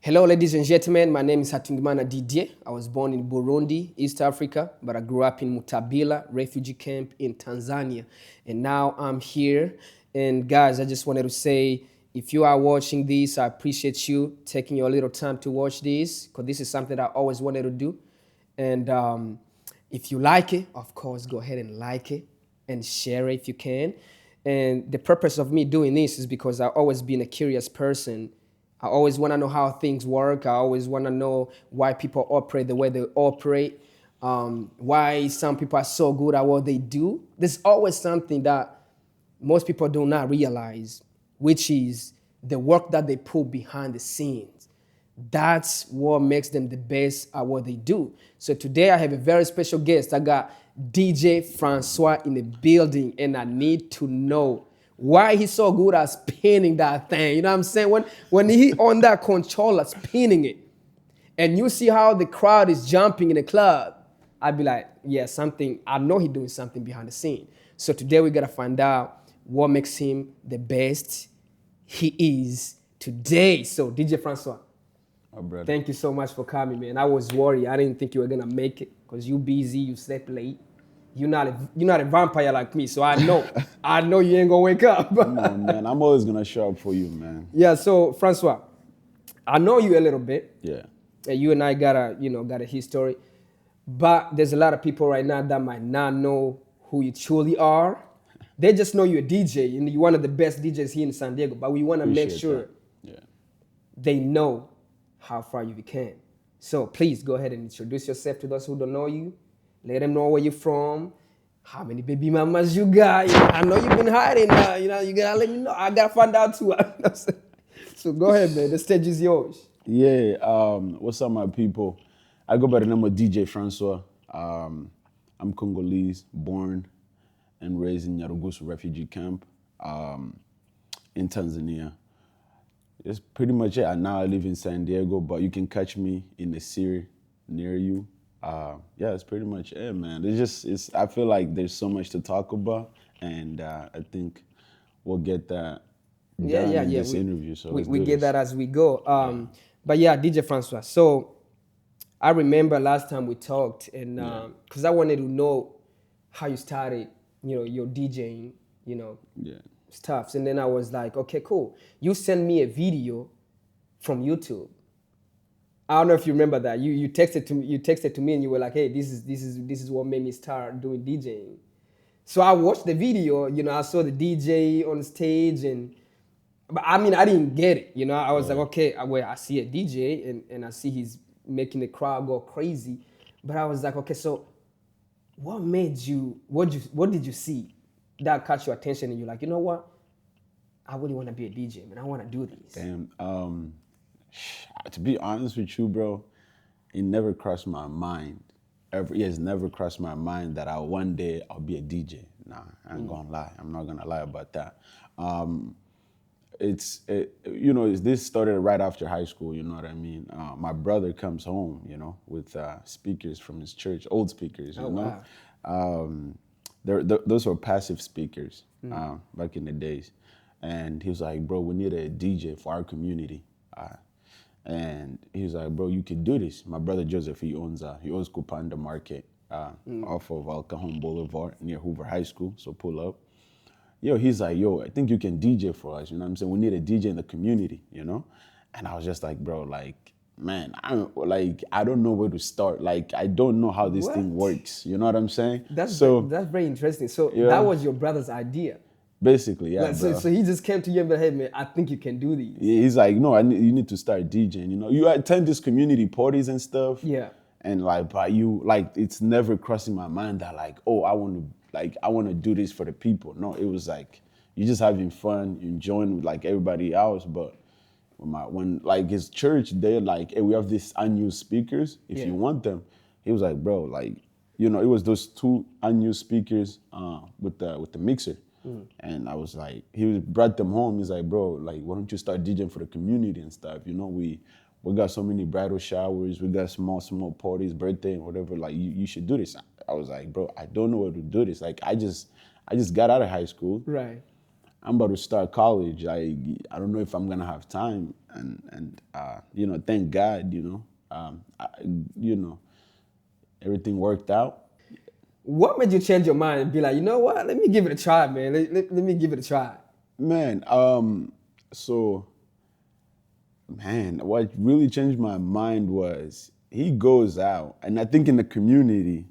Hello, ladies and gentlemen. My name is Hatungimana Didier. I was born in Burundi, East Africa, but I grew up in Mutabila refugee camp in Tanzania. And now I'm here. And guys, I just wanted to say, if you are watching this, I appreciate you taking your little time to watch this, because this is something I always wanted to do. And if you like it, of course, go ahead and like it and share it if you can. And the purpose of me doing this is because I've always been a curious person. I always want to know how things work. I always want to know why people operate the way they operate, why some people are so good at what they do. There's always something that most people do not realize, which is the work that they put behind the scenes. That's what makes them the best at what they do. So today I have a very special guest. I got DJ François in the building, and I need to know why he's so good at spinning that thing. You know what I'm saying? When he on that controller spinning it, and you see how the crowd is jumping in the club, I'd be like, yeah, something, I know he's doing something behind the scene. So today we gotta find out what makes him the best he is today. So DJ François, thank you so much for coming, man. I was worried. I didn't think you were gonna make it because you busy, you slept late. You're not a vampire like me, so I know you ain't gonna wake up. Come on, man. I'm always gonna show up for you, man. Yeah. So François, I know you a little bit. Yeah. And you and I got a history, but there's a lot of people right now that might not know who you truly are. They just know you're a DJ and you're one of the best DJs here in San Diego. But we want to make sure they know how far you became. So please go ahead and introduce yourself to those who don't know you. Let them know where you're from, how many baby mamas you got. I know you've been hiding. You gotta let me know. I gotta find out too. So go ahead, man. The stage is yours. Yeah. What's up, my people? I go by the name of DJ François. I'm Congolese, born and raised in Nyarugusu refugee camp in Tanzania. That's pretty much it. Now I live in San Diego, but you can catch me in the city near you. Yeah, that's pretty much it, man. I feel like there's so much to talk about, and I think we'll get that done in this interview. So we get that as we go. But yeah, DJ François. So I remember last time we talked, and because I wanted to know how you started, your DJing, stuffs, and then I was like, okay, cool. You sent me a video from YouTube. I don't know if you remember that. You texted to me and you were like, hey, this is what made me start doing DJing. So I watched the video, I saw the DJ on stage, but I mean I didn't get it. I was like, okay, I see a DJ and I see he's making the crowd go crazy. But I was like, okay, so what did you see that caught your attention and you're like, you know what? I really want to be a DJ, man. I want to do this. Damn. To be honest with you, bro, it never crossed my mind. It has never crossed my mind that one day I'll be a DJ. Nah, I ain't gonna lie. I'm not gonna lie about that. This started right after high school. You know what I mean? My brother comes home, with speakers from his church, old speakers. Wow. Those were passive speakers back in the days, and he was like, "Bro, we need a DJ for our community." And he was like, bro, you can do this. My brother Joseph, he owns Kupanda Market off of Al Cajon Boulevard near Hoover High School. So pull up. He's like, I think you can DJ for us. You know what I'm saying? We need a DJ in the community, And I was just like, bro, like, man, I don't know where to start. Like, I don't know how this thing works. You know what I'm saying? That's very interesting. So that was your brother's idea. Basically, yeah. So he just came to you and said, hey, man, I think you can do these. Yeah, he's like, no, you need to start DJing. You attend these community parties and stuff. Yeah. And it's never crossing my mind that I want to do this for the people. No, it was like, you're just having fun, you enjoying with everybody else. But when his church, they're like, hey, we have these unused speakers. If you want them, he was like, bro, it was those two unused speakers with the mixer. And I was like, he brought them home. He's like, bro, why don't you start DJing for the community and stuff? We got so many bridal showers, we got small parties, birthday and whatever. You should do this. I was like, bro, I don't know how to do this. I just got out of high school. Right. I'm about to start college. I don't know if I'm gonna have time. and thank God, I, you know, everything worked out. What made you change your mind and be like, you know what? Let me give it a try, man. Let me give it a try. Man, so man, what really changed my mind was he goes out, and I think in the community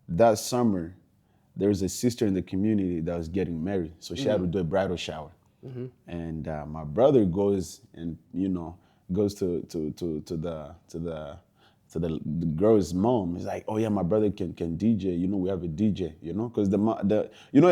that summer, there was a sister in the community that was getting married, so she had to do a bridal shower, and my brother goes and goes to the girl's mom. He's like, oh yeah, my brother can DJ. We have a DJ. Because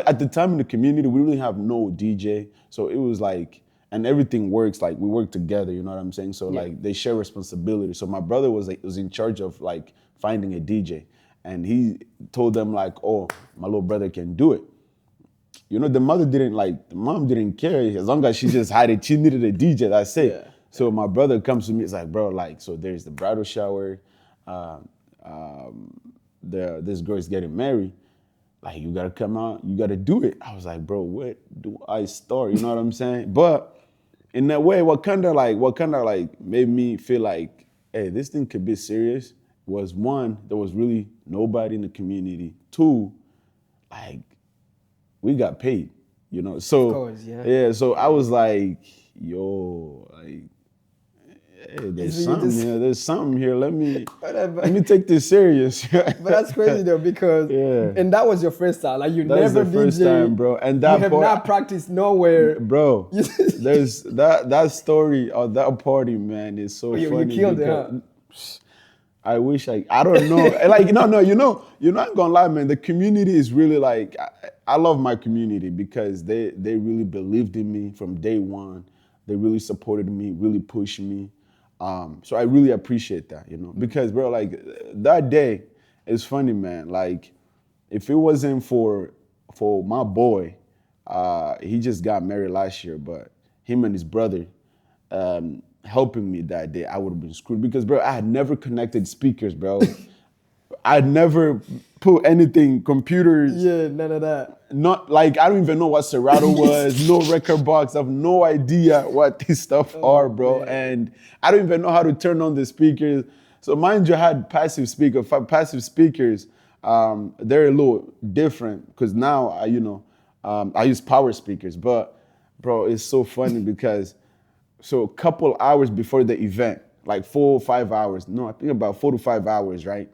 at the time in the community we really have no DJ, so it was like, and everything works like we work together. You know what I'm saying? So like they share responsibility. So my brother was in charge of like finding a DJ, and he told them like, oh, my little brother can do it. The mom didn't care as long as she just had it. She needed a DJ. That's it. Yeah. So my brother comes to me. It's like, bro, like, so there's the bridal shower. This girl is getting married. Like, you gotta come out. You gotta do it. I was like, bro, where do I start? You know what I'm saying? But in that way, what kind of like made me feel like, hey, this thing could be serious was, one, there was really nobody in the community. Two, like, we got paid, So Of course, yeah. So I was like, yo, like, hey, there's something here. Let me take this serious. But that's crazy though, because and that was your first time. Like, you That was never the first DJ, time, bro. And that you have not practiced nowhere. bro. There's that story of that party, man, is so You funny. killed it, because I wish I don't know. Like, no, you're not gonna lie, man. The community is really like, I love my community because they really believed in me from day one. They really supported me, really pushed me. So I really appreciate that, because, bro, like, that day, it's funny, man. Like, if it wasn't for my boy, he just got married last year, but him and his brother helping me that day, I would have been screwed because, bro, I had never connected speakers, bro. I'd never put anything, computers. Yeah, none of that. Not like, I don't even know what Serato was, no record box. I have no idea what these stuff are, bro. Man. And I don't even know how to turn on the speakers. So mind you, I had passive speakers. They're a little different because now I use power speakers. But bro, it's so funny because so a couple hours before the event, like 4 or 5 hours, no, I think about 4 to 5 hours, right?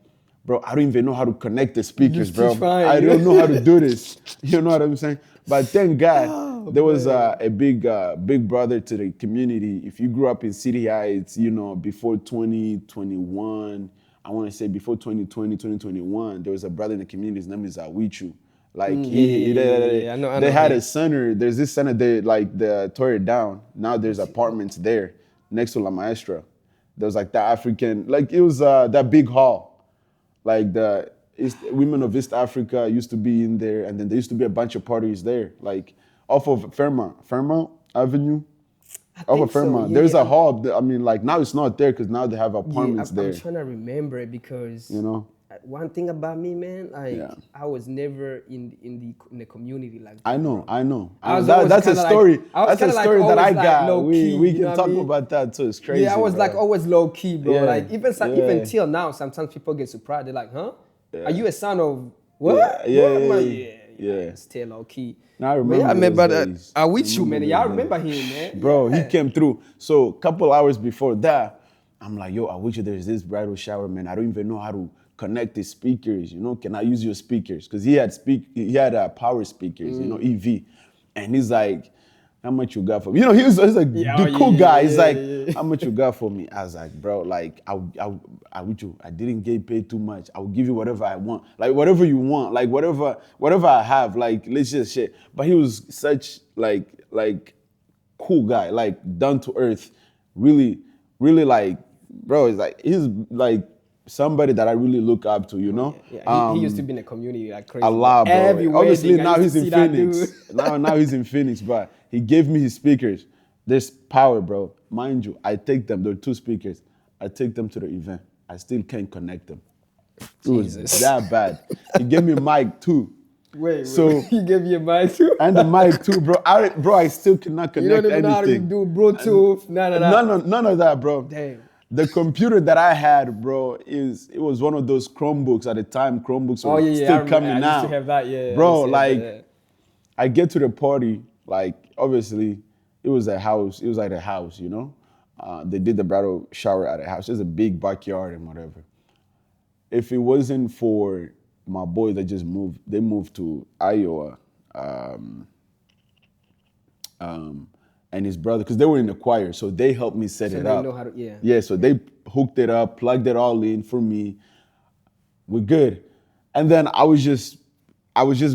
Bro, I don't even know how to connect the speakers, bro. I don't know how to do this. You know what I'm saying? But thank God, there was a big brother to the community. If you grew up in City Heights, before 2021, I want to say before 2020, 2021, there was a brother in the community. His name is Awichu. Like, I know they had him. a center. There's this center, they tore it down. Now there's apartments there next to La Maestra. There was like the African, like it was that big hall. Like the women of East Africa used to be in there, and then there used to be a bunch of parties there, like off of Fairmount Avenue, off of Fairmount. There's a hall. I mean, like now it's not there because now they have apartments there. I'm trying to remember it because one thing about me, man, like I was never in the community like that. I know. That's a story. That's a story that I got. We can talk about about that too. It's crazy. Yeah, I was bro. like always low key, bro. Yeah. Like even till now, sometimes people get surprised. They're like, "Huh? Are you a son of what?" Yeah. I'm like, yeah. Still low key. Now I remember. I with you, man. Yeah, I remember him, man. Bro, he came through. So a couple hours before that, I'm like, yo, I wish there's this bridal shower, man. I don't even know how to connect the speakers. Can I use your speakers? Because he had power speakers, EV, and he's like, how much you got for me? He was like the cool guy. He's like, how much you got for me? I was like, bro, like I didn't get paid too much. I will give you whatever I want, like whatever you want, like whatever I have, like let's just shit. But he was such like cool guy, like down to earth, really like, bro. It's like he's like somebody that I really look up to, Yeah. He used to be in the community like crazy. A lot, bro. Every Obviously wedding, now he's in Phoenix. now he's in Phoenix, but he gave me his speakers. There's power, bro. Mind you, I take them. There are 2 speakers. I take them to the event. I still can't connect them. It was that bad. He gave me a mic too. Wait, So he gave you a mic too? and the mic too, bro. I still cannot You don't connect even know how to anything. do Bluetooth, none of that. None of that, bro. Damn. The computer that I had, bro, it was one of those Chromebooks at the time. Chromebooks Oh were yeah, yeah. I still remember. I coming used to out, have that. Yeah, I bro. used to have Like that. I get to the party, like obviously it was a house. It was like a house, you know. They did the bridal shower at a house. There's a big backyard and whatever. If it wasn't for my boys that just moved, they moved to Iowa, and his brother, because they were in the choir, so they helped me set So it they up. know how to. Yeah. Yeah, so they hooked it up, plugged it all in for me. We're good. And then I was just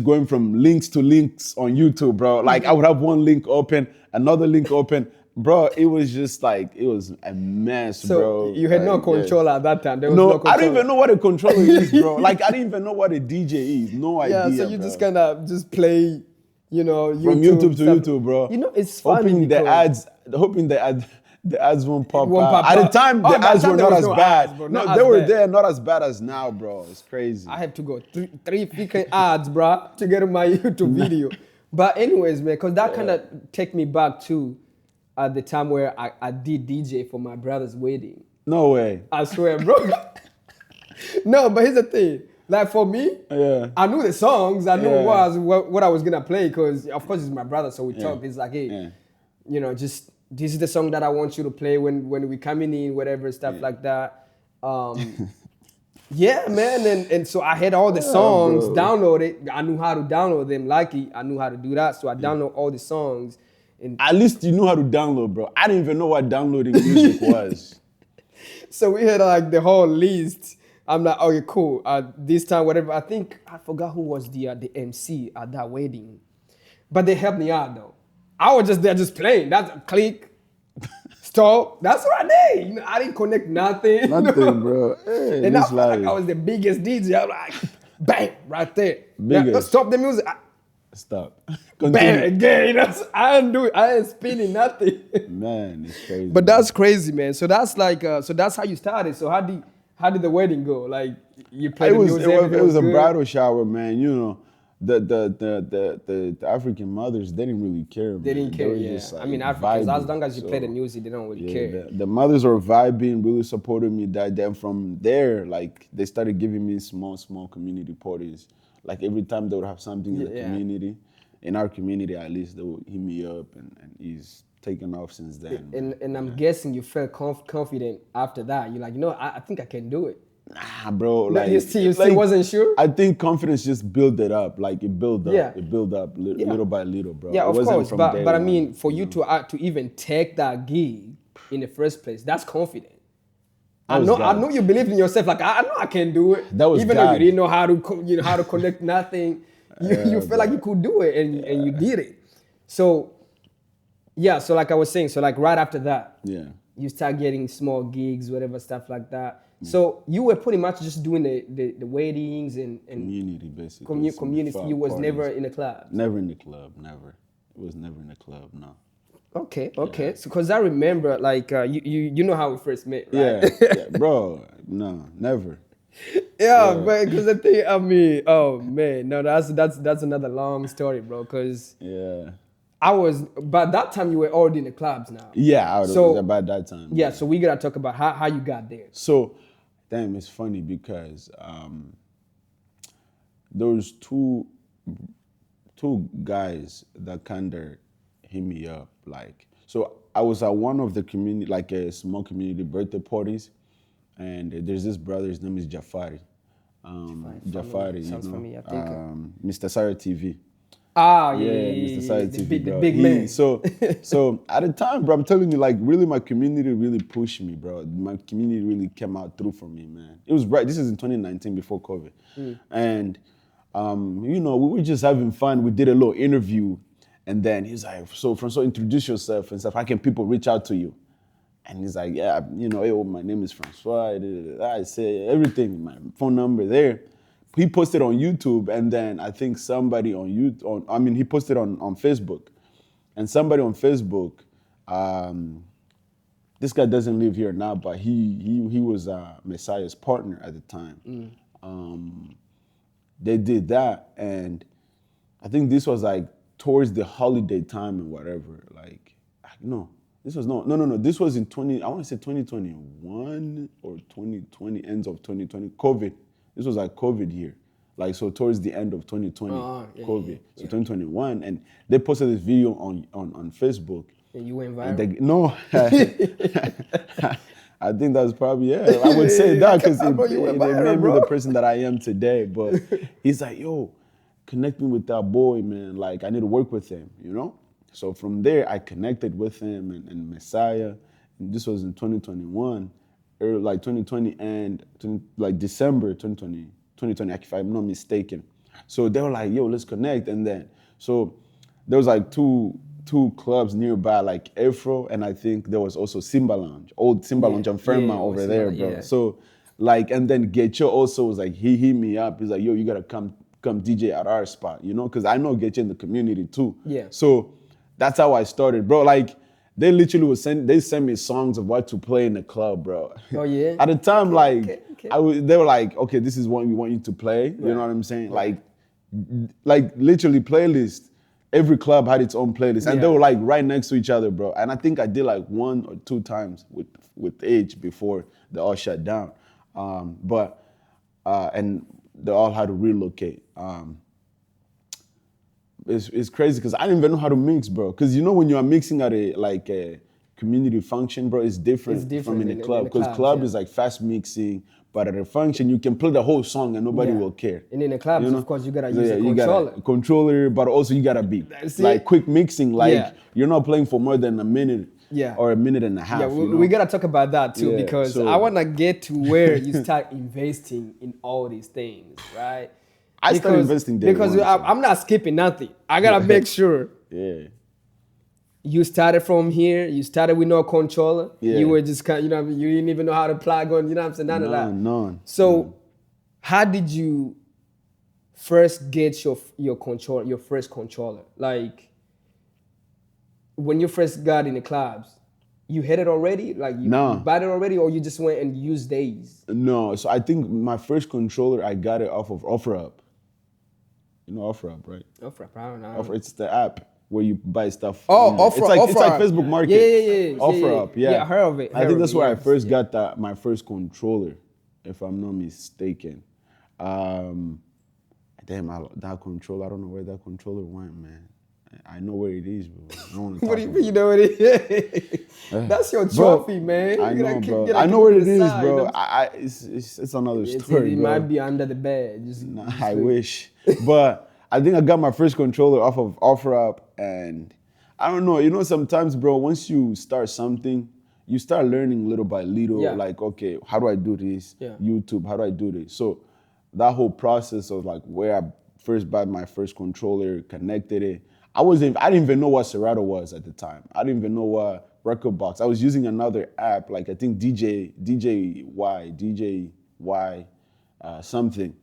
going from links to links on YouTube, bro. Like I would have one link open, another link open. Bro, it was just like, it was a mess, So bro. you had no Like, yeah. control at that time. There was No, no I control. don't even know what a controller is, bro. Like I didn't even know what a DJ is. No Yeah, idea, so you bro. just kind of just play, you know, From YouTube to stuff. YouTube, bro. You know, it's funny Hoping because the ads won't pop won't out. pop At the out. time, Oh, the that ads time were there not was as no bad. ads, bro. No, Not they as were bad. there, not as bad as now, bro. It's crazy. I have to go three freaking ads, bro, to get my YouTube video. But anyways, man, because that kind of take me back to at the time where I did DJ for my brother's wedding. No way. I swear, bro. No, but here's the thing. Like for me, Yeah. I knew the songs. I knew Yeah. what I was gonna play because, of course, it's my brother. So we talked. It's like, hey, Yeah. you know, just this is the song that I want you to play when we coming in, whatever stuff like that. Yeah, man, and so I had all the songs bro. downloaded. I knew how to download them. Lucky, I knew how to do that. So I download all the songs. And At least you knew how to download, bro. I didn't even know what downloading music was. so we had like the whole list. I'm like, okay, cool. This time, whatever. I think I forgot who was the MC at that wedding, but they helped me out though. I was just there, just playing. That's a click, stop. That's what I did. You know, I didn't connect nothing. Nothing, bro. Hey, And I this felt like life. I was the biggest DJ. I'm like, bang, right there. Biggest. Now, stop the music. Stop. Bang Continue. again. You know, I ain't do it. I ain't spinning nothing. Man, it's crazy. But that's crazy, man. So that's like, so that's how you started. So how did the wedding go? Like you played it the was music. it was a good? bridal shower, man. You know, the African mothers, they didn't really care. They didn't care. were Yeah. just, like, I mean, Africans, as vibing. long as you play the So, music, they don't really yeah, care. the mothers were vibing, really supported me. That then from there, like they started giving me small community parties. Like every time they would have something in the Yeah. community, in our community at least, they would hit me up, and he's taken off since then. And I'm guessing you felt confident after that. You're like, you know, I think I can do it. Nah, bro. No, Like you still like, wasn't sure? I think confidence just built it up. Like it built up. Yeah. It built up little by little, bro. Yeah, It of wasn't course. from But day I one, mean, for you to even take that gig in the first place, that's confident. I was know God. you believed in yourself. Like I know I can do it. That was even though God. you didn't know how to how to connect nothing. You felt like you could do it, and you did it. So yeah, so like I was saying, so like right after that, Yeah. you start getting small gigs, whatever stuff like that. So you were pretty much just doing the weddings and Community, basically. community. Some You was parties. never in a club. Never in the club. Never. It was never in the club. No. Okay. So because I remember like you know how we first met, right? Yeah, bro. No, never. Yeah, but because the thing, I mean, oh man, no, that's another long story, bro. Because Yeah. by that time you were already in the clubs now. Yeah, So- about that time. Yeah, so we gotta talk about how you got there. So, damn, it's funny because there was two guys that kind of hit me up. Like, so I was at one of the community, like a small community birthday parties, and there's this brother. His name is Jafari. Jafari, Sounds familiar, I think. Mr. Sarah TV. Ah, Yeah, yeah, Mr. Sarah the TV, big, bro. the big man. So at the time, bro, I'm telling you, like, really, my community really pushed me, bro. My community really came out through for me, man. It was right. This is in 2019 before COVID, and you know, we were just having fun. We did a little interview, and then he's like, "So, François, introduce yourself and stuff. How can people reach out to you?" And he's like, "Yeah, you know, hey, my name is François." I say everything, my phone number there. He posted on YouTube, and then I think somebody on YouTube, he posted on Facebook, and somebody on Facebook, this guy doesn't live here now, but he was Messiah's partner at the time. They did that, and I think this was like towards the holiday time and whatever. Like, no, this was no. This was in 20. I want to say 2021 or 2020, ends of 2020. COVID. This was like COVID year. Like, so towards the end of 2020, Yeah, COVID. So 2021, and they posted this video on Facebook. And you went And viral. no, I think that's probably, yeah. I would say that because Come on, bro, you went it viral, made me bro. the person that I am today. But he's like, yo, connect me with that boy, man. Like, I need to work with him, you know? So from there, I connected with him and Messiah. And this was in 2021, or like 2020 and like December 2020, if I'm not mistaken. So they were like, yo, let's connect. And then, so there was like two clubs nearby, like Afro, and I think there was also Simba Lounge, old Simba Lounge on Fairmount over Simba, there, bro. yeah. So like, and then Getcho also was like, he hit me up. He's like, yo, you gotta come DJ at our spot, you know? Cause I know Getcho in the community too. Yeah. So that's how I started, bro. Like, they literally they send me songs of what to play in the club, bro. Oh, yeah? At the time, Okay, like, okay. they were like, okay, this is what we want you to play. You Right. know what I'm saying? Right. Like literally playlist. Every club had its own playlist, and they Yeah. were like right next to each other, bro. And I think I did like 1 or 2 times with Age before they all shut down. And they all had to relocate. It's crazy because I didn't even know how to mix, bro. Because you know when you are mixing at a community function, bro, it's different from in a club. Because club yeah. is like fast mixing, but at a function you can play the whole song and nobody Yeah. will care. And in the clubs, You know? of course, you gotta So, use yeah, a you controller. got a controller, but also you gotta be That's like it. quick mixing. Like Yeah. you're not playing for more than a minute, Yeah. or a minute and a half. Yeah, you know? we gotta talk about that too, Yeah, because so- I wanna get to where you start investing in all these things, right? I started investing day because one, so- I'm not skipping nothing. I gotta make sure Yeah. you started from here. You started with no controller. Yeah. You were just kind, you didn't even know how to plug on. You know what I'm saying? None of that. None. So, how did you first get your control, your first controller? Like, when you first got in the clubs, you had it already? Like, you bought it already, or you just went and used these? No, so I think my first controller, I got it off of OfferUp. You know OfferUp, right? I don't know. It's the app where you buy stuff. Oh, on there. OfferUp. It's like Facebook Market. Yeah. OfferUp, yeah. Yeah, I heard of it. I think that's where I first yeah. got my first controller, if I'm not mistaken. Damn, that controller, I don't know where that controller went, man. I know where it is, but I don't want to What do you mean you know what it is? That's your trophy, man. I You know, gotta bro. keep I know where it the is, side, bro. you know? It's another It story, bro. might be under the bed. I wish. But I think I got my first controller off of OfferUp, and I don't know. You know, sometimes, bro, once you start something, you start learning little by little. Yeah. Like, okay, how do I do this? Yeah. YouTube, how do I do this? So that whole process of like where I first bought my first controller, connected it. I didn't even know what Serato was at the time. I didn't even know what Record Box. I was using another app, like I think DJY, something.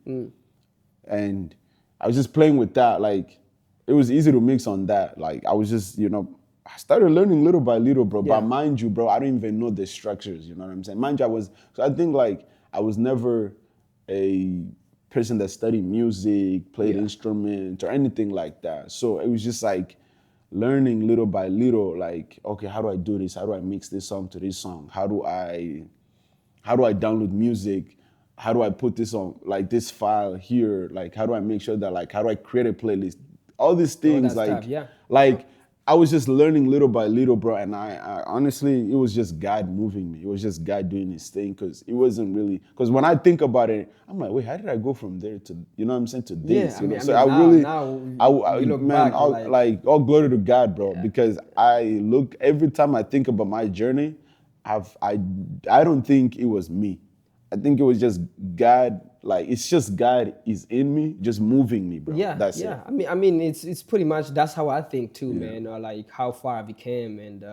And I was just playing with that. Like, it was easy to mix on that. Like, I was just, I started learning little by little, bro. Yeah. But mind you, bro, I didn't even know the structures, you know what I'm saying? Mind you, I think like I was never a person that studied music, played instruments or anything like that. So it was just like learning little by little, like, okay, how do I do this? How do I mix this song to this song? How do I download music? How do I put this on, like, this file here? Like, how do I make sure that, like, how do I create a playlist? All these things, that like, stuff, yeah. like, I was just learning little by little, bro. And I honestly, it was just God moving me. It was just God doing his thing, because it wasn't really, because when I think about it, I'm like, wait, how did I go from there to, you know what I'm saying, to this? Yeah, you know? I So mean, now you look man, back, all glory to God, bro. Because every time I think about my journey, I don't think it was me. I think it was just God. Like, it's just God is in me, just moving me, bro. Yeah, That's it. I mean, it's pretty much that's how I think too, man. Or like how far I became and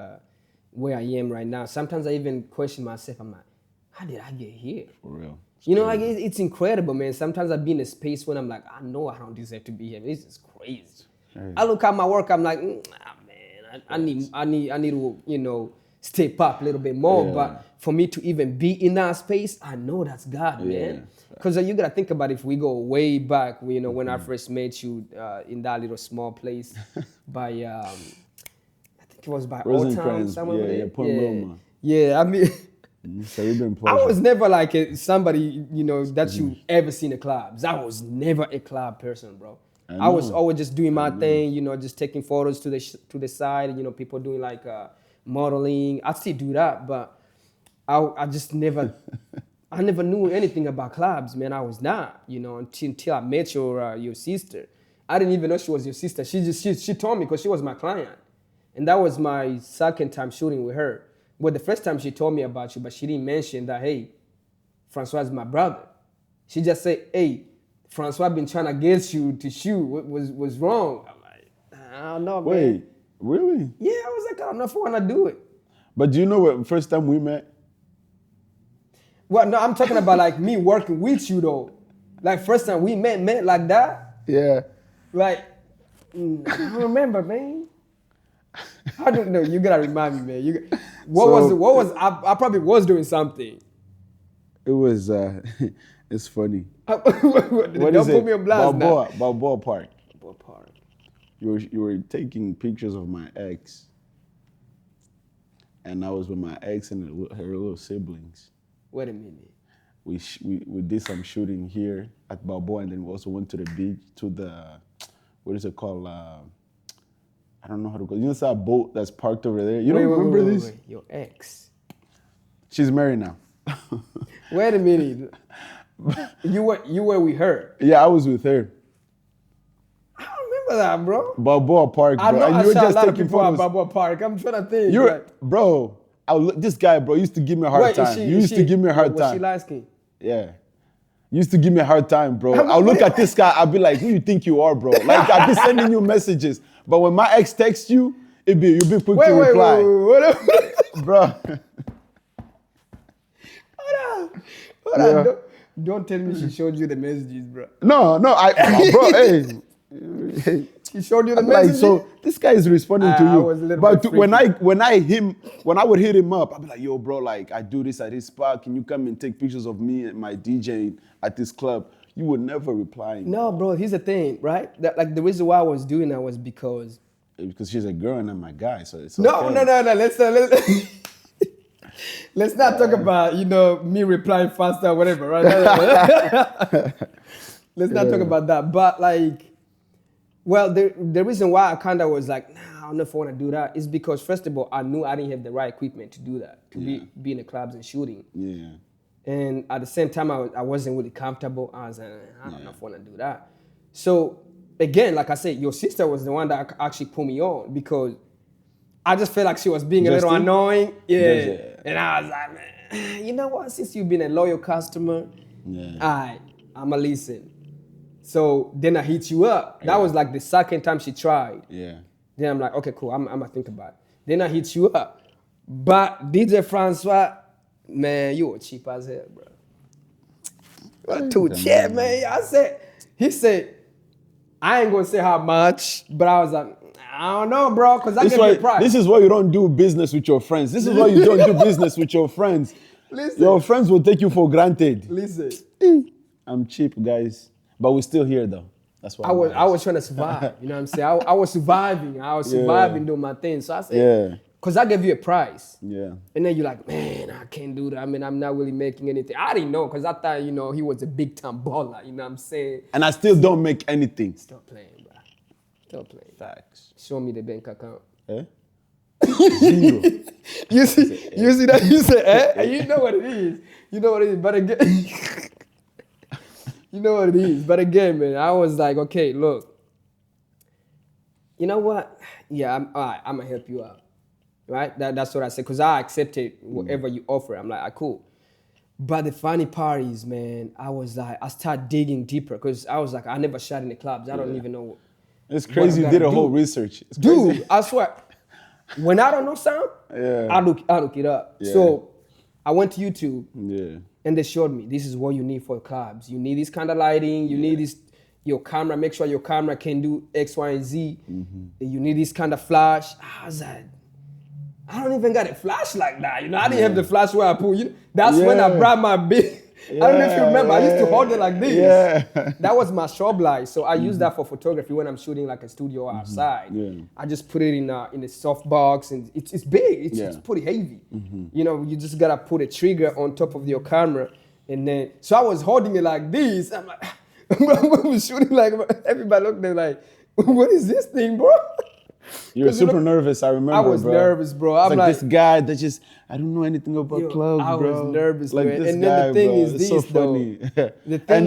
where I am right now. Sometimes I even question myself. I'm like, how did I get here? For real. Like it's incredible, man. Sometimes I be in a space when I'm like, I know I don't deserve to be here. This is crazy. I look at my work. I'm like, man, I need to, step up a little bit more. Yeah. But for me to even be in that space, I know that's God, man. Because you gotta think about it, if we go way back, you know, when I first met you in that little small place by, I think it was by Old Town, somewhere over there. Point Loma. Yeah, I mean, Cerebral I pleasure. was never like somebody, you know, that you ever seen in clubs. I was never a club person, bro. I was always just doing my thing, you know, just taking photos to the side, you know, people doing like modeling. I still do that, but I just never, I never knew anything about clubs, man. I was not, you know, until I met your sister. I didn't even know she was your sister. She told me because she was my client, and that was my second time shooting with her. Well, the first time she told me about you, but she didn't mention that, hey, François is my brother. She just said, hey, François been trying to get you to shoot. What was wrong? I'm like, I don't know, man. Wait, really? Yeah, I was like, I don't know if I want to do it. But do you know what first time we met? Well, no, I'm talking about like me working with you though. Like first time we met like that. Yeah. Like, I don't remember, man. I don't know. You gotta remind me, man. What was I probably was doing something. It was it's funny. What What is don't it? put me on blast now. Balboa Park. Balboa Park. You were taking pictures of my ex, and I was with my ex and her little siblings. Wait a minute. We did some shooting here at Balboa, and then we also went to the beach to the what is it called? I don't know how to call it. You know that boat that's parked over there? You don't remember this? Wait. Your ex. She's married now. Wait a minute. You were with her. Yeah, I was with her. I don't remember that, bro. Balboa Park, bro. I know and I you were saw a just lot of taking people at photos. Balboa Park. I'm trying to think. Bro. This guy, bro, used to give me a hard time. You used to give me a hard Was time. she light skinned? Yeah. You used to give me a hard time, bro. I'll look at this guy, I'll be like, who you think you are, bro? Like, I'll be sending you messages. But when my ex texts you, you'll be quick to reply. Wait. Bro. Hold on. Don't tell me she showed you the messages, bro. No, bro, hey. She showed you the I'm like, messages? so this guy is responding to I you. was a little But bit when freaky. I would hit him up, I'd be like, yo, bro, like I do this at this spot. Can you come and take pictures of me and my DJ at this club? You would never reply. No, bro, here's the thing, right? That, like the reason why I was doing that was because she's a girl and I'm a guy, so it's No. okay. Let's not talk about, me replying faster or whatever, right? Let's not talk about that. But like, well, the reason why I kind of was like, nah, I don't know if I want to do that is because first of all, I knew I didn't have the right equipment to do that, to be in the clubs and shooting. Yeah. And at the same time, I wasn't really comfortable. I was like, I don't know if I want to do that. So again, like I said, your sister was the one that actually put me on because I just felt like she was being a little annoying. Yeah. And I was like, man, you know what? Since you've been a loyal customer, I'ma listen. So then I hit you up. That was like the second time she tried. Yeah. Then I'm like, okay, cool. I'm gonna think about it. Then I hit you up. But DJ François, man, you were cheap as hell, bro. What too cheap, man. He said, I ain't gonna say how much, but I was like, I don't know, bro, because I get the price. This is why you don't do business with your friends. This is why you don't do business with your friends. Listen. Your friends will take you for granted. Listen. I'm cheap, guys. But we're still here, though. That's why I was trying to survive. You know what I'm saying? I was surviving. I was surviving doing my thing. So I said, because I gave you a price. Yeah. And then you're like, man, I can't do that. I mean, I'm not really making anything. I didn't know because I thought, he was a big time baller. You know what I'm saying? And I still don't make anything. Stop playing, bro. Stop playing. Facts. Show me the bank account. Eh? Zero. You see that? You say, eh? You know what it is. You know what it is. But again, you know what it is. But again, man, I was like, okay, look. You know what? Yeah, all right, I'm going to help you out. Right? That's what I said. Because I accepted whatever you offer. I'm like, cool. But the funny part is, man, I was like, I started digging deeper. Because I was like, I never shot in the clubs. I don't even know. It's crazy you did a whole research. It's Dude, crazy. I swear. When I don't know something, I look it up. Yeah. So I went to YouTube Yeah. and they showed me this is what you need for clubs. You need this kind of lighting. You need this, your camera, make sure your camera can do X, Y, and Z. You need this kind of flash. I was like, I don't even got a flash like that. You know, I didn't have the flash where I put. You know, that's when I brought my big. I don't know if you remember. I used to hold it like this. Yeah. That was my strobe light. So I use that for photography when I'm shooting like a studio outside. Yeah. I just put it in a soft box, and it's big. It's pretty heavy. You know, you just gotta put a trigger on top of your camera, and then so I was holding it like this. I'm like, I was shooting like everybody looked there like, what is this thing, bro? You were 'Cause super nervous, I remember, I was bro. nervous, bro. It's I'm like this guy that just, I don't know anything about Yo, clubs, I bro. was nervous, like man. this And guy, then the thing bro. is It's so this, though. funny. The thing And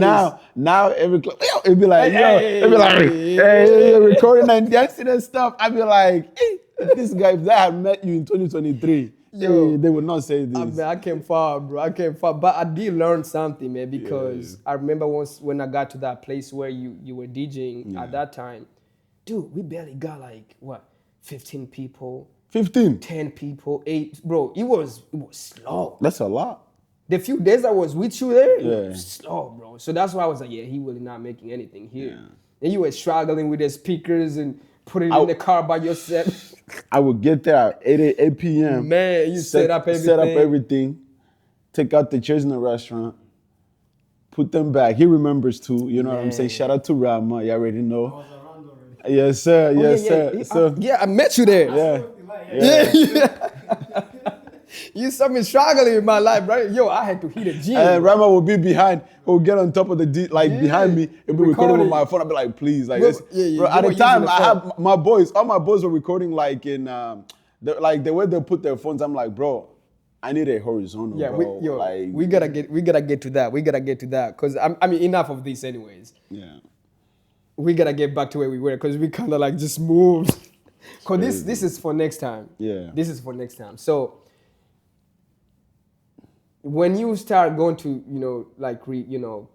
now every club, it'd be like, it'd be like, hey, recording and dancing and stuff. I'd be like, hey, if this guy, if I had met you in 2023, Yo, they would not say this. I came far, bro. I came far. But I did learn something, man, because I remember once when I got to that place where you were DJing at that time, dude, we barely got like, what, 15 people? 15. 10 people, 8. Bro, it was slow. That's a lot. The few days I was with you there, it Yeah. was slow, bro. So that's why I was like, yeah, he really not making anything here. And you were struggling with the speakers and putting it in the car by yourself. I would get there at 8 p.m. Man, you set up everything, take out the chairs in the restaurant, put them back. He remembers too, you know what I'm saying? Shout out to Rama, you already know. Yes, sir. Yes, sir. So, I met you there. yeah. You saw me struggling in my life, right? Yo, I had to hit a gym. And Rama will be behind. He'll get on top of the behind me and be recording with my phone. I'll be like, please, like, bro, at the time, I have my boys. All my boys were recording like in the way they put their phones. I'm like, bro, I need a horizontal. Yeah, bro. we gotta get to that. We gotta get to that because I mean, enough of this, anyways. Yeah. We gotta get back to where we were because we kind of like just moved. Because this is for next time. Yeah. This is for next time. So when you start going to,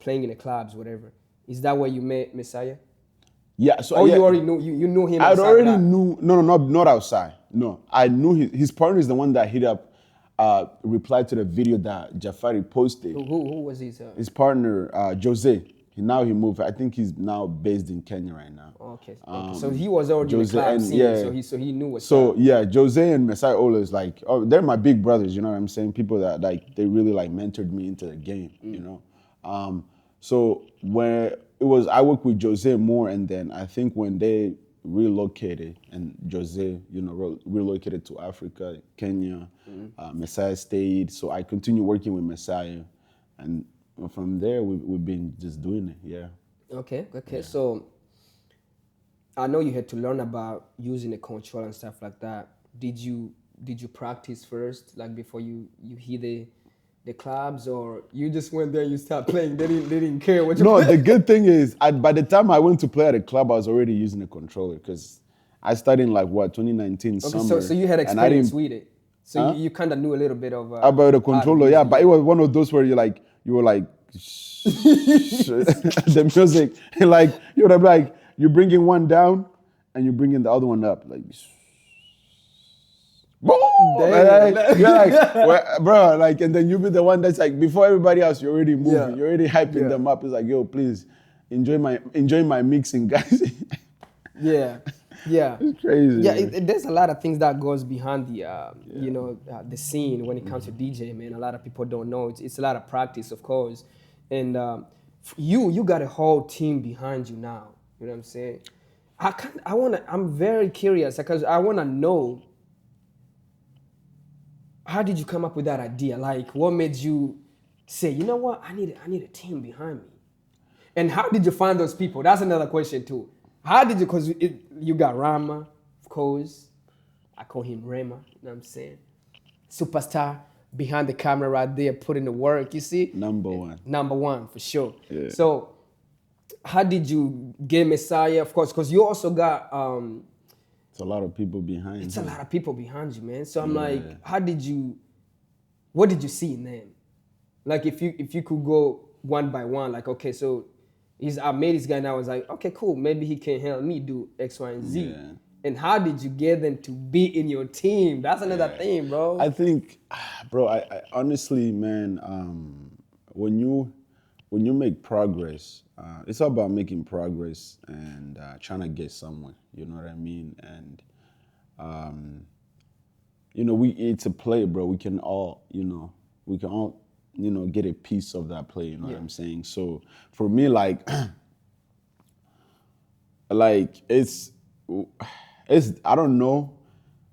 playing in the clubs, whatever, is that where you met Messiah? Yeah. So or you already knew you knew him? I already knew. No, not outside. No, I knew his partner is the one that hit up, replied to the video that Jafari posted. Who was his? His partner, Jose. He moved. I think he's now based in Kenya right now. Okay. So he was already Jose in the club and, scene, so he knew what's So up. yeah, Jose and Messiah always like, they're my big brothers. You know what I'm saying? People that like they really like mentored me into the game. You know, so when it was, I worked with Jose more, and then I think when they relocated and Jose, relocated to Africa, Kenya, Messiah stayed. So I continued working with Messiah, and from there we've been just doing it. Yeah. Okay. Yeah. So I know you had to learn about using the control and stuff like that. Did you practice first, like before you hit the clubs, or you just went there and you started playing? They didn't care what you No, played? the good thing is, by the time I went to play at a club, I was already using a controller because I started in 2019 summer. So you had experience with it. So you kind of knew a little bit of about the controller, yeah. But it was one of those where you were like the music, like you would be like you're bringing one down and you're bringing the other one up, like. Boom! You're like, bro, like, and then you be the one that's like, before everybody else, you're already moving, you're already hyping them up. It's like, yo, please enjoy my mixing, guys. Yeah. It's crazy. Yeah, there's a lot of things that goes behind the scene when it comes to DJ, man. A lot of people don't know. It's a lot of practice, of course, and you got a whole team behind you now. You know what I'm saying? I'm very curious because I wanna know. How did you come up with that idea? Like, what made you say, you know what, I need a team behind me? And how did you find those people? That's another question too. How did you, because you got Rama, of course. I call him Rema, you know what I'm saying? Superstar behind the camera right there, putting the work, you see? Number one. Number one, for sure. Yeah. So, how did you get Messiah? Of course, because you also got... it's a lot of people behind. It's a lot of people behind you, man. So I'm like, what did you see in them? Like, if you could go one by one, like, okay, so I made this guy now. I was like, okay, cool. Maybe he can help me do X, Y, and Z. Yeah. And how did you get them to be in your team? That's another thing, bro. I think, bro, I honestly, man, when you make progress, it's all about making progress and trying to get somewhere. You know what I mean? And it's a play, bro. We can all, get a piece of that play. You know what I'm saying? So for me, like, like it's I don't know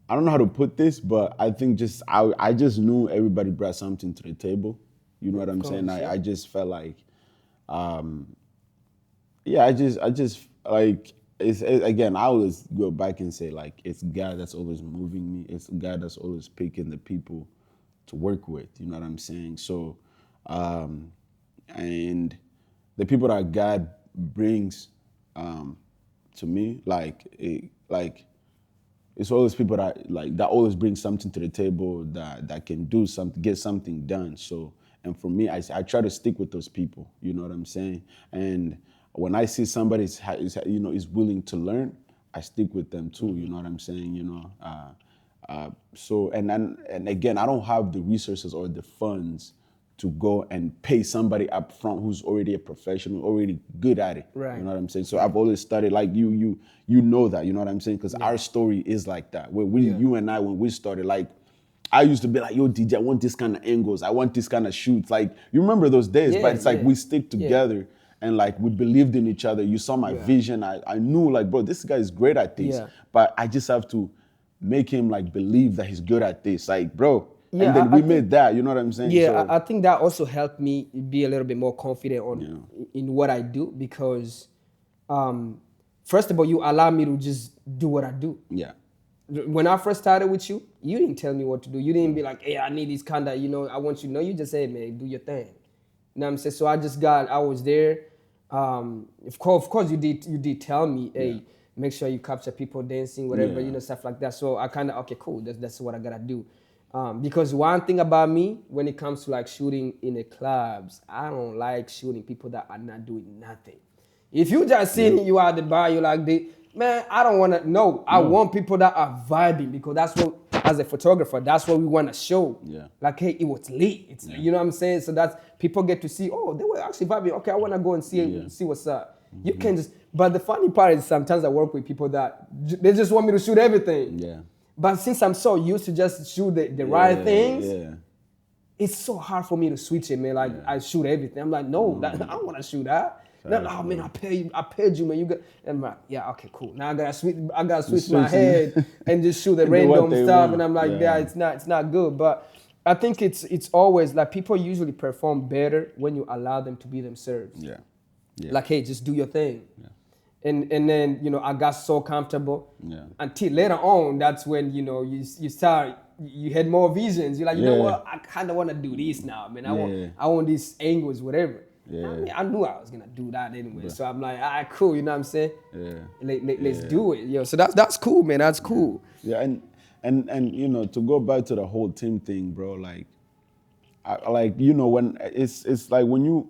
how to put this, but I think I just knew everybody brought something to the table. You know what I'm saying? I just felt like, yeah, I just like again. I always go back and say like it's God that's always moving me. It's God that's always picking the people to work with. You know what I'm saying? So, and the people that God brings to me, like it's always people that always bring something to the table that can do something, get something done. So, and for me, I try to stick with those people. You know what I'm saying? And when I see somebody is willing to learn, I stick with them too. You know what I'm saying? So and again, I don't have the resources or the funds to go and pay somebody up front who's already a professional, already good at it. Right. You know what I'm saying? So I've always started like you know that, you know what I'm saying? Because our story is like that. Where you and I, when we started, like I used to be like, yo, DJ, I want this kind of angles. I want this kind of shoots. Like, you remember those days, but it's like we stick together and like we believed in each other. You saw my vision. I knew like, bro, this guy is great at this. Yeah. But I just have to make him like believe that he's good at this. Like, bro. Yeah, and then we made that, you know what I'm saying? Yeah, So, I think that also helped me be a little bit more confident in what I do because, first of all, you allow me to just do what I do. yeah. When I first started with you, you didn't tell me what to do. You didn't be like, hey, I need this kind of, I want you to know. You just said, man, do your thing. You know what I'm saying? So I was there. Of course, you did tell me, hey, make sure you capture people dancing, whatever, stuff like that. So I kind of, okay, cool. That's what I gotta do. Because one thing about me, when it comes to like shooting in the clubs, I don't like shooting people that are not doing nothing. If you just seeing you out the bar, you like this, man, I don't want to know. I want people that are vibing because that's what, as a photographer, that's what we want to show. Yeah. Like, hey, it was lit. You know what I'm saying? So that's, people get to see, oh, they were actually vibing. Okay, I want to go and see what's up. You can just, but the funny part is sometimes I work with people that they just want me to shoot everything. Yeah. But since I'm so used to just shoot the right things, Yeah. it's so hard for me to switch it, man. Like I shoot everything. I'm like, no, I don't want to shoot that. No, oh man, I paid you, man. You got, and I'm like, yeah, okay, cool. Now I gotta switch my head and just shoot the random stuff, and I'm like, it's not good. But I think it's always like people usually perform better when you allow them to be themselves. Yeah. Like, hey, just do your thing. Yeah. And then I got so comfortable. Yeah. Until later on, that's when you start, you had more visions. You're like, you know what, I kind of want to do this now, man. I want these angles, whatever. Yeah. I mean, I knew I was gonna do that anyway. So I'm like, all right, cool. You know what I'm saying? Yeah. Let's do it. So that's cool, man. That's cool. Yeah, and to go back to the whole team thing, bro. Like, when it's like when you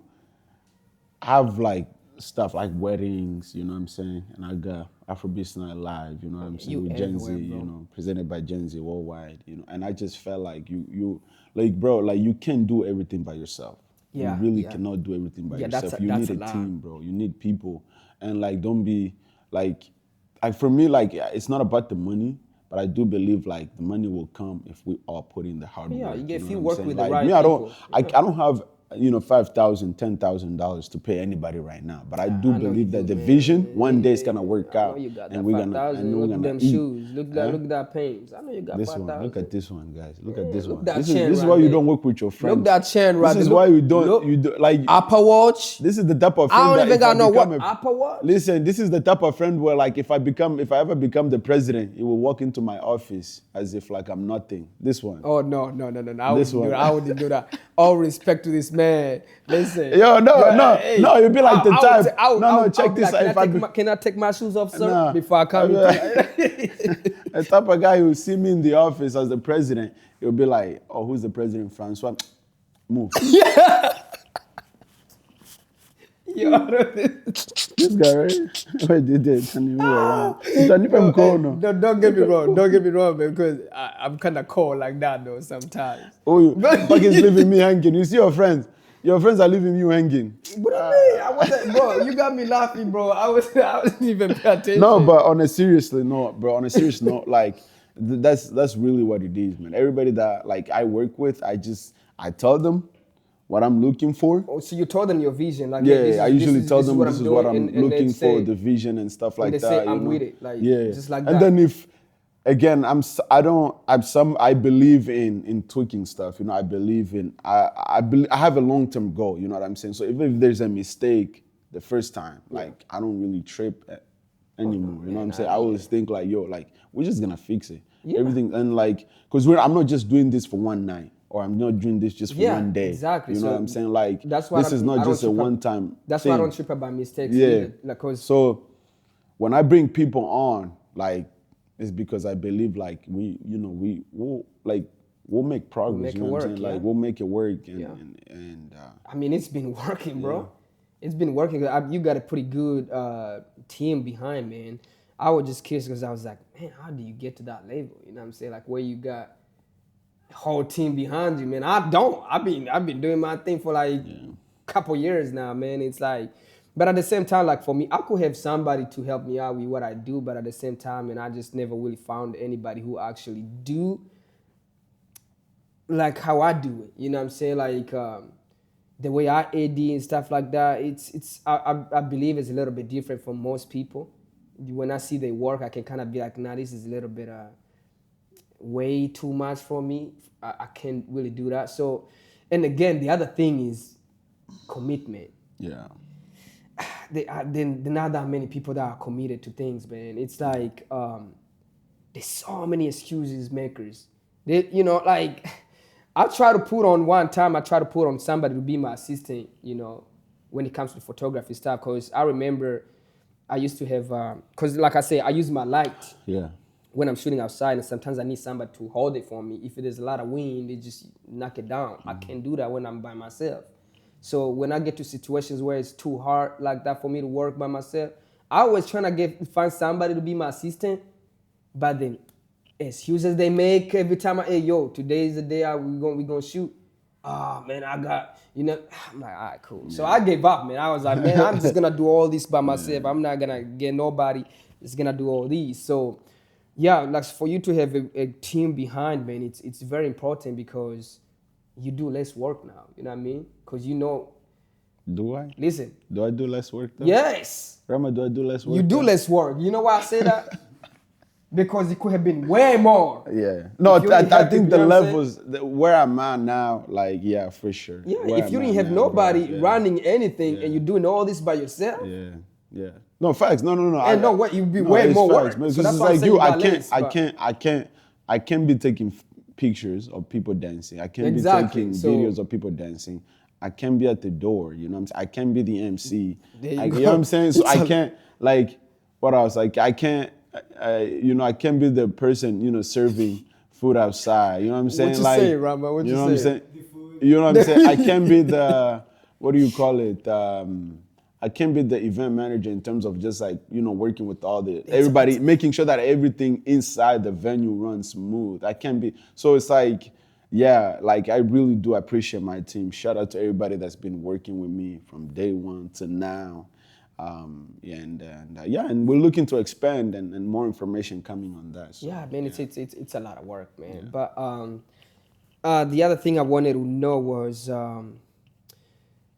have like stuff like weddings, you know what I'm saying? And I got Afrobeats Night Live, you know what I'm saying? With Gen Z, presented by Gen Z Worldwide, And I just felt like you like, bro, like you can't do everything by yourself. You really cannot do everything by yourself. You need a team, bro. You need people. And like, don't be like for me, like it's not about the money, but I do believe like the money will come if we all put in the hard work. Yeah, if you work with like, the right me, people. I don't have $5,000, $10,000 to pay anybody right now. But I do believe that the vision one day is gonna work out, and we're gonna look at them shoes. Look at that pains. I know you got this 5,000. one. Look at this one, guys. Look at this one. This is why you don't work with your friends. Look that chain right. This is why you don't like Apple Watch. This is the type of friend I don't even got no what a, Apple Watch. Listen, this is the type of friend where like if I ever become the president, he will walk into my office as if like I'm nothing. This one. Oh no. I wouldn't do that. All respect to this man. Listen. Yo, no, you'd be like check this out. Can I take my shoes off, sir, before I come in? The type of guy who see me in the office as the president, he'll be like, oh, who's the president? Francois, move. Yo, this guy, right? Wait, did they turn me around? Don't get me wrong. Don't get me wrong, man, because I'm kind of cold like that, though, sometimes. Oh, fuck is leaving me hanging. You see your friends? Your friends are leaving you hanging. What do you mean? I wasn't, bro. You got me laughing, bro. I wasn't even paying attention. No, but on a serious note, like That's really what it is, man. Everybody that like I work with, I tell them what I'm looking for. Oh, so you told them your vision, like, hey, Yeah, I usually tell this is them what this I'm is what doing, I'm and they looking for, say, the vision and stuff and like they say that, I'm with it, like, Yeah. just like And that. then if again, I believe in tweaking stuff, I believe in I have a long-term goal, you know what I'm saying? So even if there's a mistake the first time, like I don't really trip anymore, you know what I'm saying? I always think like, yo, like we're just gonna fix it. Yeah. Everything and like because I'm not just doing this for one night or I'm not doing this just for Yeah, one day. exactly. You know So what I'm saying? Like that's why this is not I don't just a trip up. one-time That's why I thing. don't trip up by mistakes Yeah. either. Like, cause So when I bring people on, like it's because I believe like we'll make progress. make You it know what I'm work, saying? yeah. Like we'll make it work Yeah. and I mean, it's been working, bro. It's been working. You got a pretty good team behind, man. I was just curious because I was like, man, how do you get to that level? You know what I'm saying? Like, where you got a whole team behind you, man. I don't. I've been doing my thing for like couple years now, man. It's like, but at the same time, like for me, I could have somebody to help me out with what I do, but at the same time, and I just never really found anybody who actually do like how I do it. You know what I'm saying? Like the way I AD and stuff like that. I believe it's a little bit different from most people. When I see their work, I can kind of be like, nah, this is a little bit way too much for me. I can't really do that. So, and again, the other thing is commitment. yeah. Then not that many people that are committed to things, man. It's like there's so many excuses makers. Like I try to put on one time. I try to put on somebody to be my assistant. When it comes to photography stuff, because I remember I used to have because like I say, I use my light Yeah. when I'm shooting outside, and sometimes I need somebody to hold it for me. If there's a lot of wind, they just knock it down. I can't do that when I'm by myself. So when I get to situations where it's too hard like that for me to work by myself, I always trying to find somebody to be my assistant. But then excuses they make every time hey, yo, today is the day we gonna shoot. Oh man, I got, I'm like, all right, cool. So I gave up, man. I was like, man, I'm just gonna do all this by myself. I'm not gonna get nobody that's gonna do all these. So yeah, like for you to have a team behind, man, it's very important because you do less work now. You know what I mean? Because Do I? listen, Do I do less work though? yes, Rama, do I do less work? you do though? less work. You know why I say that? Because it could have been way more. Yeah. No, If you only I had think people, the you know what I'm saying? levels where I'm at now, like yeah, for sure. Yeah, Where if I'm you at didn't have now, bro, nobody yeah. running anything Yeah. and you're doing all this by yourself, Yeah, yeah. No facts. No. and no, what you'd be no, way it's more facts, work. man. So Because that's it's why I'm like saying you, you got less. But I can't be taking pictures of people dancing. I can't Exactly, be taking so- videos of people dancing. I can't be at the door. You know what I'm saying? I can't be the MC. There you You go. know what I'm saying? So It's I a- can't like what else? Like I can't. I can't be the person serving food outside. You know what I'm saying? What you like, say, Rama? What you you know what I'm say? saying? You know what I'm saying? I can't be the what do you call it? I can't be the event manager in terms of just like working with all the everybody, making sure that everything inside the venue runs smooth. I can't be. So it's like, yeah, like I really do appreciate my team. Shout out to everybody that's been working with me from day one to now. And we're looking to expand and more information coming on that. So, Yeah, man, it's a lot of work, man. But the other thing I wanted to know was,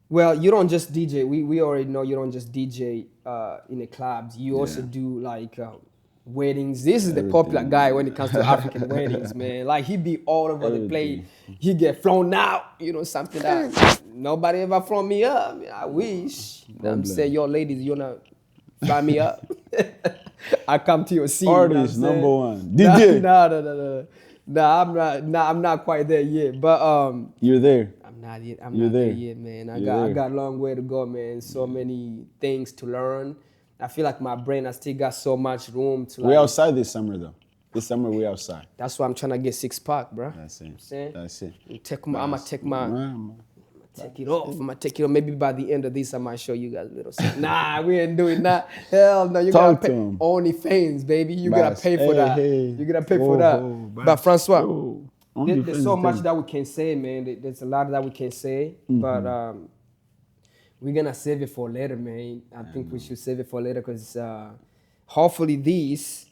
well, you don't just DJ. We already know you don't just DJ in the clubs. You also do like weddings. This is the popular Everything, guy man. when it comes to African weddings, man. Like he be all over the place. Everything. He get flown out. Something that nobody ever flown me up. I mean, I wish. I'm saying, yo, ladies, you wanna fly me up? I come to your scene. Artist you know what I'm number saying? one. DJ. No. Nah, I'm not. Nah, I'm not quite there yet. But You're there. I'm not yet. I'm You're not there there. yet, man. I You're there. got a long way to go, man. So many things to learn. I feel like my brain, I still got so much room to. We're outside this summer though. This summer we're outside. That's why I'm trying to get 6-pack, bro. That's it. Saying? That's it. I'm gonna take it off. I'm gonna take it off. Maybe by the end of this, I might show you guys a little something. Nah, we ain't doing that. Hell no, you Talk gotta to pay. 'em. OnlyFans, baby. You gotta Bass. pay for Hey, that. hey. You gotta pay for Whoa, that. whoa, But bass. François, Yo, there's so much that we can say, man. There's a lot that we can say, but we're gonna save it for later, man. I think we should save it for later because hopefully this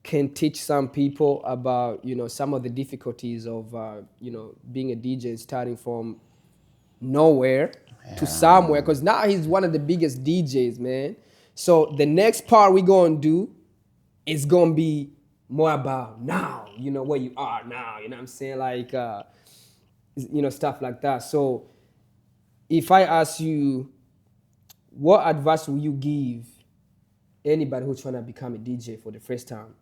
can teach some people about, some of the difficulties of, being a DJ, starting from nowhere to somewhere, because now he's one of the biggest DJs, man. So the next part we gonna do is gonna be more about now, where you are now, you know what I'm saying? Like, stuff like that. So if I ask you, what advice will you give anybody who's trying to become a DJ for the first time?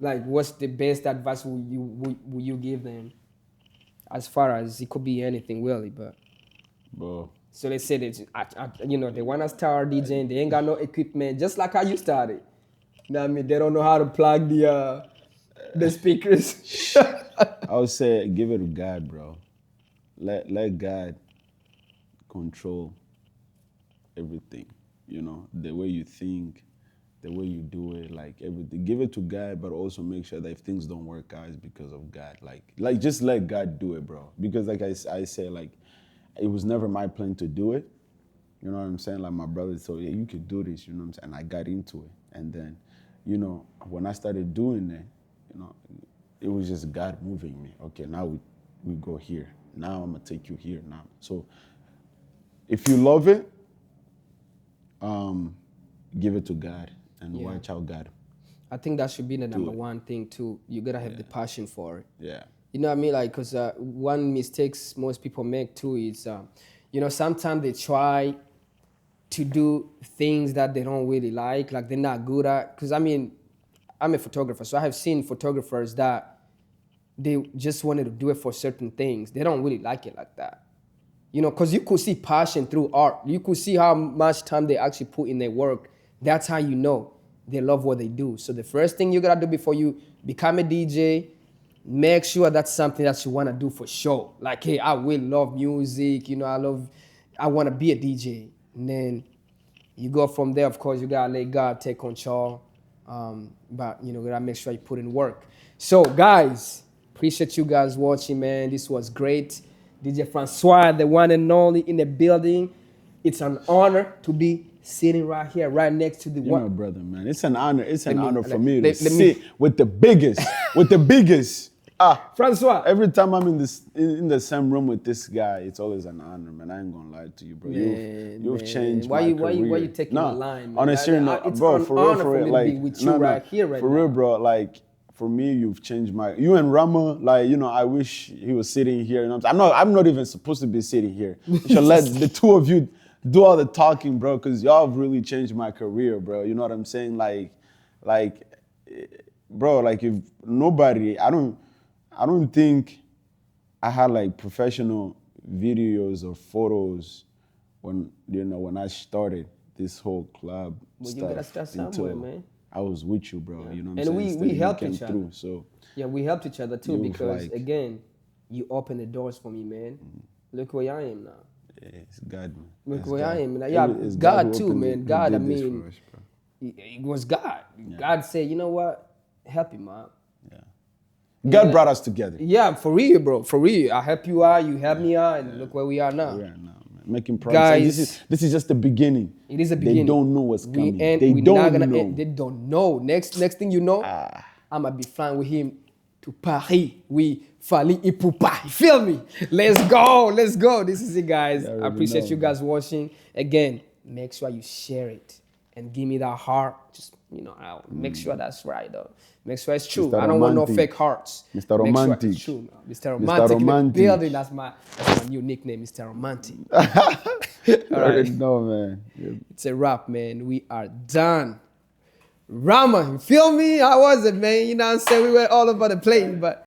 Like, what's the best advice will you give them? As far as it could be anything, really, but Bro, so let's say that they want to start DJing, they ain't got no equipment, just like how you started. You know what I mean? They don't know how to plug the speakers. I would say give it to God, bro. Let God control everything. The way you think, the way you do it, like everything. Give it to God, but also make sure that if things don't work out, it's because of God. Like just let God do it, bro. Because like I say, like it was never my plan to do it. You know what I'm saying? Like my brother told, yeah, you could do this. You know what I'm saying? And I got into it, and then, when I started doing it, it was just God moving me. Okay, now we go here. Now I'm gonna take you here now. So if you love it, give it to God and watch how God. I think that should be the number one thing too. You gotta have the passion for it. Yeah. You know what I mean? Like, because one mistakes most people make too is, sometimes they try to do things that they don't really like they're not good at. Because I'm a photographer, so I have seen photographers that they just wanted to do it for certain things. They don't really like it like that. Because you could see passion through art. You could see how much time they actually put in their work. That's how you know they love what they do. So the first thing you gotta do before you become a DJ, make sure that's something that you wanna do for sure. Like, hey, I will love music. I wanna be a DJ. And then you go from there. Of course, you gotta let God take control. But you gotta make sure you put in work. So guys, appreciate you guys watching, man. This was great. DJ François, the one and only in the building. It's an honor to be sitting right here, right next to the You're one. my brother, man. It's an honor. It's an me- honor for let- me let- to let me- sit with the biggest, with the biggest. François. Every time I'm in the same room with this guy, it's always an honor, man. I ain't gonna lie to you, bro. You've changed why my you, career. Why you taking the line, man? On a serious note, It's bro, an for real, honor for for real, me like to be with you right here, right for now. real, bro. Like for me, you've changed you and Rama. Like I wish he was sitting here. I'm not even supposed to be sitting here. You should let the two of you do all the talking, bro, because y'all have really changed my career, bro. You know what I'm saying? Like, bro, like if nobody, I don't think I had like professional videos or photos when I started this whole club Well, you stuff. gotta start somewhere, man. I was with you, bro. You know what I'm And saying? we Instead, you helped came each other. through, so Yeah, we helped each other too, You've, because like- again, you opened the doors for me, man. Look where I am now. yeah, it's God, man. Look It's where God. I am. Yeah, It's God who too, opened man. who God, did I this mean, for us, bro. it was God. God said, you know what? Help him out. God brought us together. Yeah, for real, bro. For real. I help you out, you help me out, and look where we are now. We are now, man. Making progress. And Guys, this is just the beginning. it is a beginning. They don't know what's coming. They We're don't not gonna know. end. They don't know. Next thing you know, I'm gonna be flying with him to Paris. We Fali Ipupa. You feel me? Let's go. Let's go. This is it, guys. I already appreciate know, you guys watching. Again, make sure you share it and give me that heart. Just I'll make sure that's right, though. Make sure it's true. Mr. I don't want no Romantic. fake hearts. Mr. Make sure Romantic. it's true, man. Mr. Romantic in the Romantic. building. That's my new nickname, Mr. Romantic. You already know, man. It's a wrap, man. We are done. Rama, you feel me? How was it, man? You know what I'm saying? We went all over the place, but